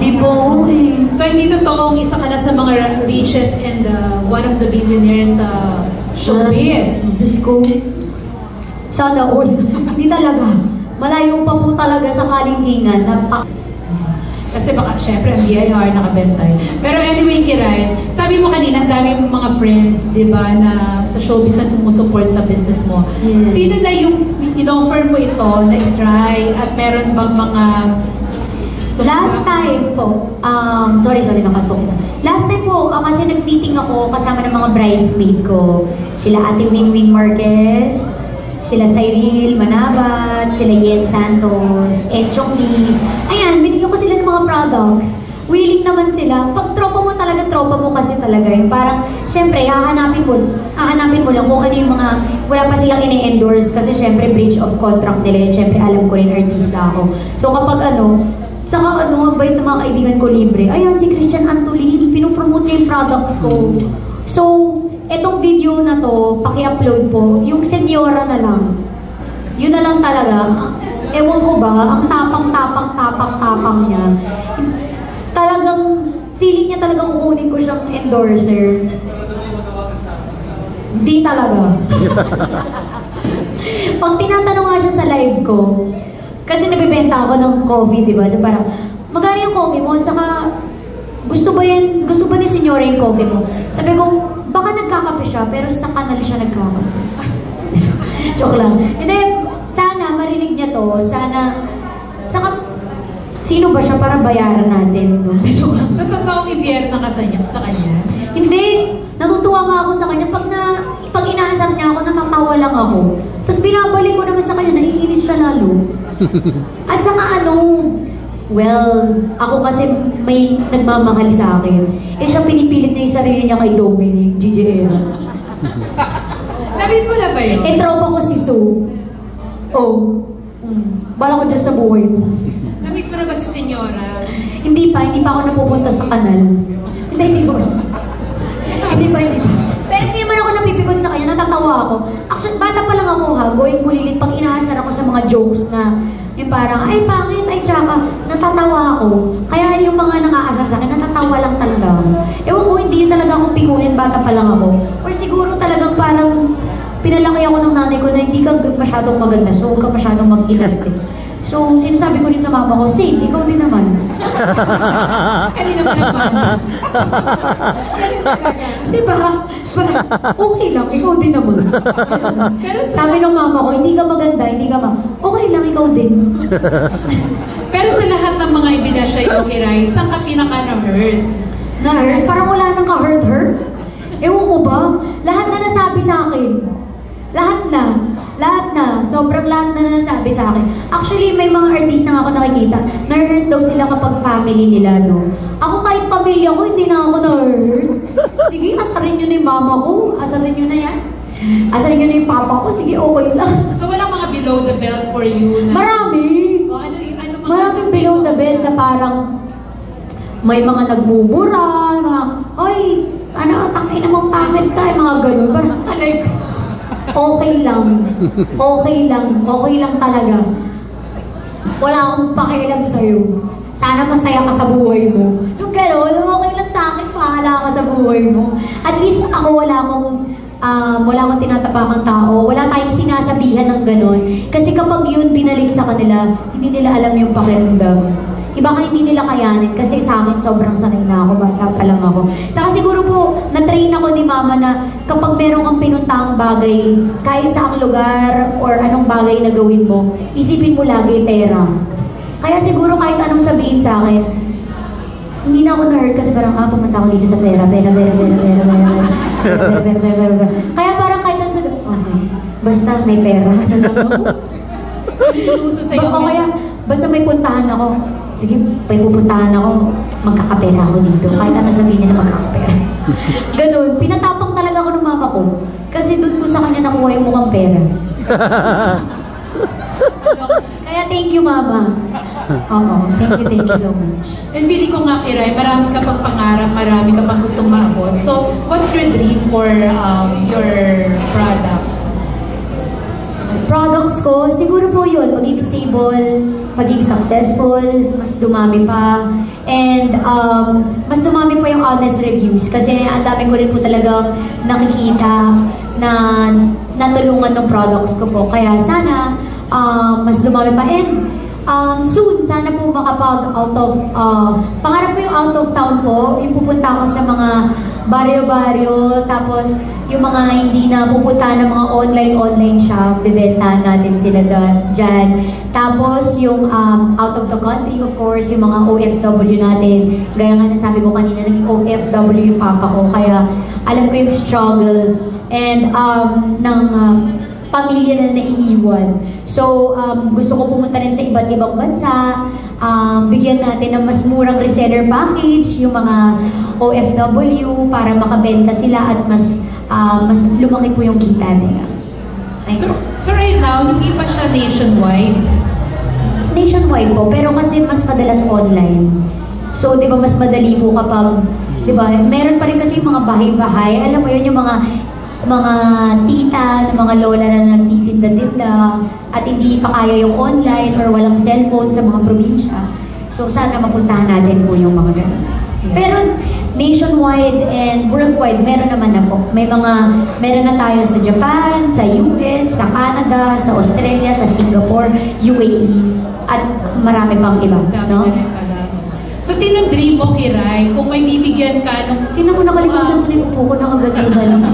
Hindi po eh. So hindi totoong isa ka na sa mga richest and one of the billionaires sa showbiz. Diyos ko. Sana all. Hindi talaga. Malayo pa po talaga sa kalingkingan. Kasi baka, syempre, ang BIR nakabentay. Pero anyway, Kiray, sabi mo kanina, ang dami mong mga friends, di ba, na sa showbiz na sumusuport sa business mo. Yes. Sino na yung in-offer mo ito na i-try at meron bang mga... Last time po, sorry, nakasok na. Last time po, kasi nag-fitting ako kasama ng mga bridesmaid ko. Sila Ate Wing Marquez, sila Cyril Manabat, sila Yen Santos, Chong Lee. Ayan, binigyan ko sila ng mga products. Willing naman sila. Pag tropa mo talaga, tropa mo kasi talaga yun. Parang, syempre, hahanapin mo lang kung ano yung mga, wala pa silang ini-endorse kasi syempre, breach of contract nila yun. Syempre, alam ko rin, artista ako. So kapag saka ang bait ng mga kaibigan ko libre. Ayan, si Christian Antolin, pinupromote niya yung products ko. So, etong video na to, paki-upload po, yung senyora na lang. Yun na lang talaga. Ewan ko ba, ang tapang niya. Talagang, feeling niya talagang kukunin ko siyang endorser. Di talaga. Pag tinatanong nga siya sa live ko, kasi nabibenta ako ng coffee, di ba? So parang, magkano yung coffee mo? At saka, gusto ba ni senyora yung coffee mo? Sabi ko, baka nagkakape siya, pero sa kanal siya nagkakape. Joke lang. And then, sana marinig niya to, sana, sino ba siya para bayaran natin? No? So, totoong ibiyerna ka sa kanya? Hindi. Natutuwa nga ako sa kanya. Pag inaasar niya ako, natatawa lang ako. Tapos binabalik ko naman sa kanya, naiinis siya lalo. At saka well, ako kasi may nagmamahal sa akin. Siya pinipilit niya yung sarili niya kay Dominic, GJR. Nabit mo na ba yun? Tropa ko si Sue. Bala ko dyan sa buhay mo. Nabit mo na ba si senyora? Hindi pa ako napupunta sa kanal. Hindi pa. Pero hindi naman ako napipikon sa kanya, natatawa ako. Actually, bata pa lang ako going bulilit pag inaasar ako sa mga jokes na yung parang, ay pangit, ay tsaka, natatawa ako. Kaya yung mga nang-aasar sa akin, natatawa lang talaga ako. Ewan ko, hindi talaga akong pikunin, bata pa lang ako. Or siguro talagang parang pinalaki ako ng nanay ko na hindi ka masyadong maganda, so huwag ka masyadong mag-inarte. So, sinasabi ko rin sa mama ko, same, ikaw din naman. Kanina pa naman. Diba? Okay lang, ikaw din naman. Pero sabi ng mama ko, hindi ka maganda, okay lang, ikaw din. Pero sa lahat ng mga ebidensya yung Kiray, saan ka pinaka-na-hurt? Na-hurt? Parang wala nang ka-hurt-hurt? Ewan ko ba? Lahat na nasabi sa akin. Lahat na. Sobrang lahat na nasabi sa akin. Actually, may mga artista nga ako nakikita, na-hurt daw sila kapag family nila, no? Ako kahit pamilya ko, hindi na ako na-hurt. Sige, asarin nyo na yung mama ko. Asarin nyo na yan. Asarin nyo na yung papa ko. Sige, okay lang. So, walang mga below the belt for you? Na... Marami. Maraming below the belt na parang may mga nagmumura, ay, tangin namang pangit ka, mga ganun. Parang like, okay lang talaga. Wala akong pakialam sa'yo. Sana masaya ka sa buhay mo. Yung gano'n, okay lang sa akin, pahala ka sa buhay mo. At least ako wala akong tinatapakang tao. Wala tayong sinasabihan ng gano'n. Kasi kapag yun binalik sa kanila, hindi nila alam yung pakiramdam. Iba ka hindi nila kayanin kasi sa akin sobrang sanay na ako, bata pa lang ako. Saka siguro po, na-train ako ni mama na kapag meron kang pinuntang bagay, kahit sa ang lugar or anong bagay na gawin mo, isipin mo lagi pera. Kaya siguro kahit anong sabihin sa akin, hindi na ako na-hurt kasi parang pumunta ako dito sa pera. Kaya parang kahit anong sabihin, okay, basta may pera. O kaya, basta may puntahan ako, sige, may pupuntahan ako, magkakapera ako dito. Kahit ano sabihin niya na magkakapera. Ganun, pinatapang talaga ako ng mama ko. Kasi doon ko sa kanya nakuha yung mukhang pera. Kaya thank you, mama. Thank you so much. And feeling ko nga, Kiray, marami ka pang pangarap, marami ka pang gustong maabot. So, what's your dream for your products? Products ko, siguro po yun, maging stable, maging successful, mas dumami pa. And And mas dumami po yung honest reviews kasi ang dami ko rin po talaga nakikita na natulungan ng products ko po. Kaya sana mas dumami pa. And soon, sana po makapag out of, pangarap ko yung out of town po, yung pupunta ako sa mga baryo-baryo, tapos yung mga hindi na pupunta ng mga online shop, bibentahan natin sila dyan. Tapos yung out of the country, of course, yung mga OFW natin. Gaya nga nasabi ko kanina, naging OFW yung papa ko, kaya alam ko yung struggle and ng pamilya na naiiwan. So, gusto ko pumunta rin sa iba't ibang bansa, bigyan natin ng mas murang reseller package, yung mga OFW, para makabenta sila at mas lumaki po yung kita nila. So right now, hindi pa siya nationwide? Nationwide po, pero kasi mas madalas online. So, di ba, mas madali po kapag, di ba, meron pa rin kasi yung mga bahay-bahay, alam mo yun, yung mga tita, mga lola na nagtitinda-tinda at hindi pa kaya yung online or walang cellphone sa mga probinsya. So sana mapuntahan natin po yung mga ganun. Pero nationwide and worldwide, meron naman na po. Meron na tayo sa Japan, sa US, sa Canada, sa Australia, sa Singapore, UAE, at marami pang iba. No? So, sinong dream mo, Kiray? Kung may bibigyan ka nung... Nakalimutan ko na yung upo ko, nakaganda-ganda.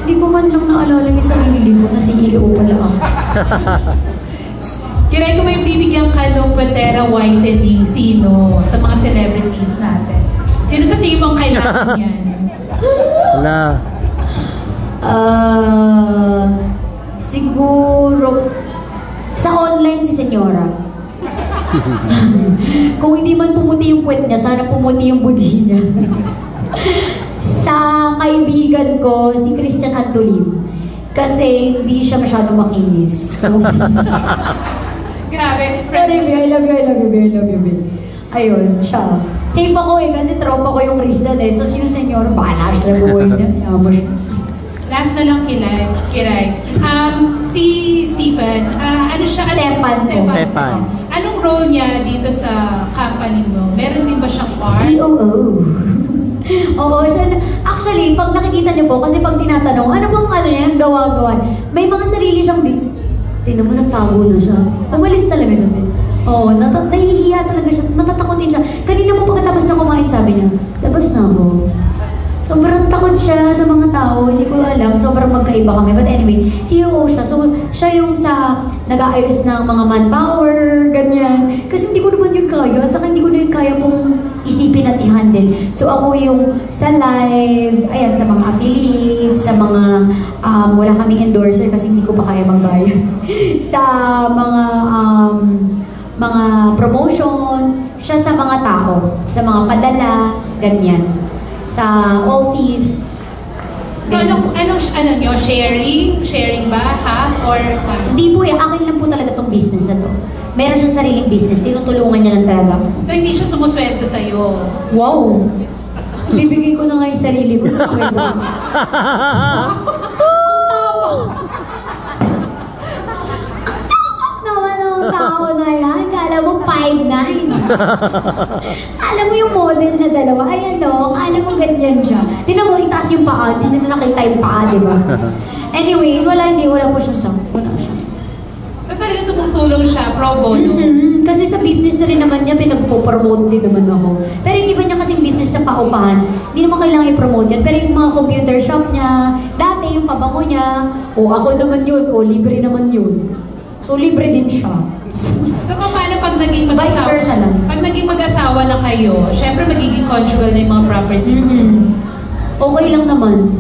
Hindi ko man lang naalala yung sarili ko na CEO pala ako. Kiray, kung may bibigyan ka nung Patera whitening, sino sa mga celebrities natin? Sino sa tingin mong kailangan yan? Wala. Siguro sa online si Senyora. Kung hindi man pumuti yung puwet niya, sana pumuti yung budi niya. Sa kaibigan ko, si Christian Antolin. Kasi hindi siya masyadong makinis. So, grabe. I love you. Ayun, siya. Safe ako kasi tropa ko yung Christian Tapos yung senyor, bahala siya buhay niya. Yama siya. Last na lang, Kiray. Si Stephen, ano siya? Stefan. Anong role niya dito sa company mo? Meron din ba siyang part? COO. Oo, siya. Actually, pag nakikita niyo po, kasi pag tinatanong, ano bang niya, gawa-gawa, may mga sarili siyang business. Tingnan mo, nagtago na siya. Umalis talaga siya. Oo, nahihiya talaga siya. Natatakotin siya. Kanina po pagkatapos na kumain, sabi niya, labas na ako. Sobrang takot siya sa mga tao, hindi ko alam, sobrang magkaiba kami. But anyways, CEO siya. So, siya yung sa nag-aayos ng mga manpower, ganyan. Kasi hindi ko naman yun kaya, at saka hindi ko na yun kaya pong isipin at i-handle. So, ako yung sa live, ayan, sa mga affiliates, sa mga, wala kaming endorser kasi hindi ko pa kaya magbayad. Sa mga promotion, siya sa mga tao, sa mga padala, ganyan. Sa office. So, ano nyo? Sharing ba? Half? Or Hindi po akin lang po talaga tong business na to. Meron siyang sariling business, tinutulungan niya lang talaga. So, hindi siya sumusweldo sa'yo? Wow! Bibigay ko na nga yung sarili ko sa mga naman ang tao na yan. Kala mo 5'9". Alam mo yung model na dalawa, ayan o, alam mo ganyan siya. Tignan mo, itaas yung paa, di na nakita yung paa, di ba? Anyways, wala po siya wala siya. So talaga tumutulong siya, pro bono? Kasi sa business na rin naman niya, pinagpo-promote din naman ako. Pero yung iba niya kasing business na paupahan, hindi naman kailangan i-promote yan. Pero yung mga computer shop niya, dati yung pabango niya, ako naman yun, libre naman yun. So libre din siya. So, paano pag naging mag-asawa? Pag naging mag-asawa na kayo, syempre magiging conjugal na yung mga properties. Okay lang naman.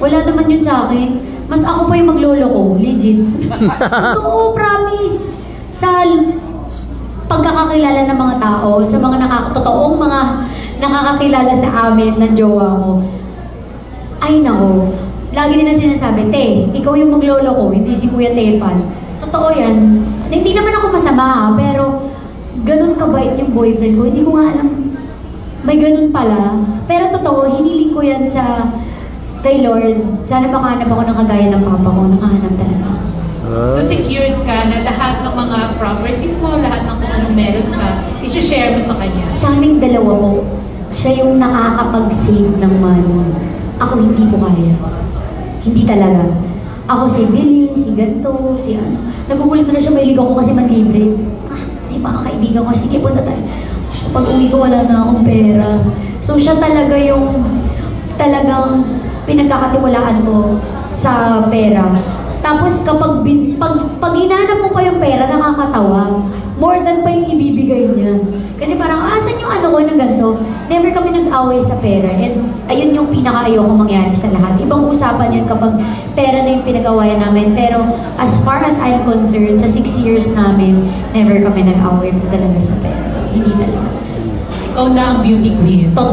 Wala naman yun sa akin. Mas ako pa yung maglolo ko, legit. Totoo, promise. Sa pagkakakilala ng mga tao, sa mga totoong mga nakakakilala sa amin ng jowa ko, ay nako, lagi nila sinasabi, Te, ikaw yung maglolo ko, hindi si Kuya Tepan. Totoo yan. Hindi naman ako masama, pero ganun kabait yung boyfriend ko. Hindi ko nga alam, may ganun pala. Pero totoo, hiniling ko yan kay Lord. Sana makahanap ako ng kagaya ng papa ko. Nakahanap talaga. So secured ka na lahat ng mga properties mo, lahat ng kung anong meron ka, i-share mo sa kanya? Sa aming kaming dalawa po, siya yung nakakapag-save ng money. Ako hindi ko kaya. Hindi talaga. Ako si Billy, si ganto, si ano. Nagugulit na siya, mahilig ako kasi manlibre. May mga kaibigan ko, sige punta tayo. Pag uwi ko, wala na akong pera. So siya talaga yung talagang pinagkakatiwalaan ko sa pera. Tapos kapag pag hinanap mo pa yung pera, nakakatawa. More than pa yung ibibigay niya. Kasi parang, asan yung ano ko na ganito? Never kami nag-away sa pera. And ayun yung pinaka-ayoko mangyari sa lahat. Ibang usapan yun kapag pera na yung pinag-awayan namin. Pero as far as I'm concerned, sa 6 years namin, never kami nag-away talaga sa pera. Hindi talaga. Ikaw na ang beauty queen. Totoo.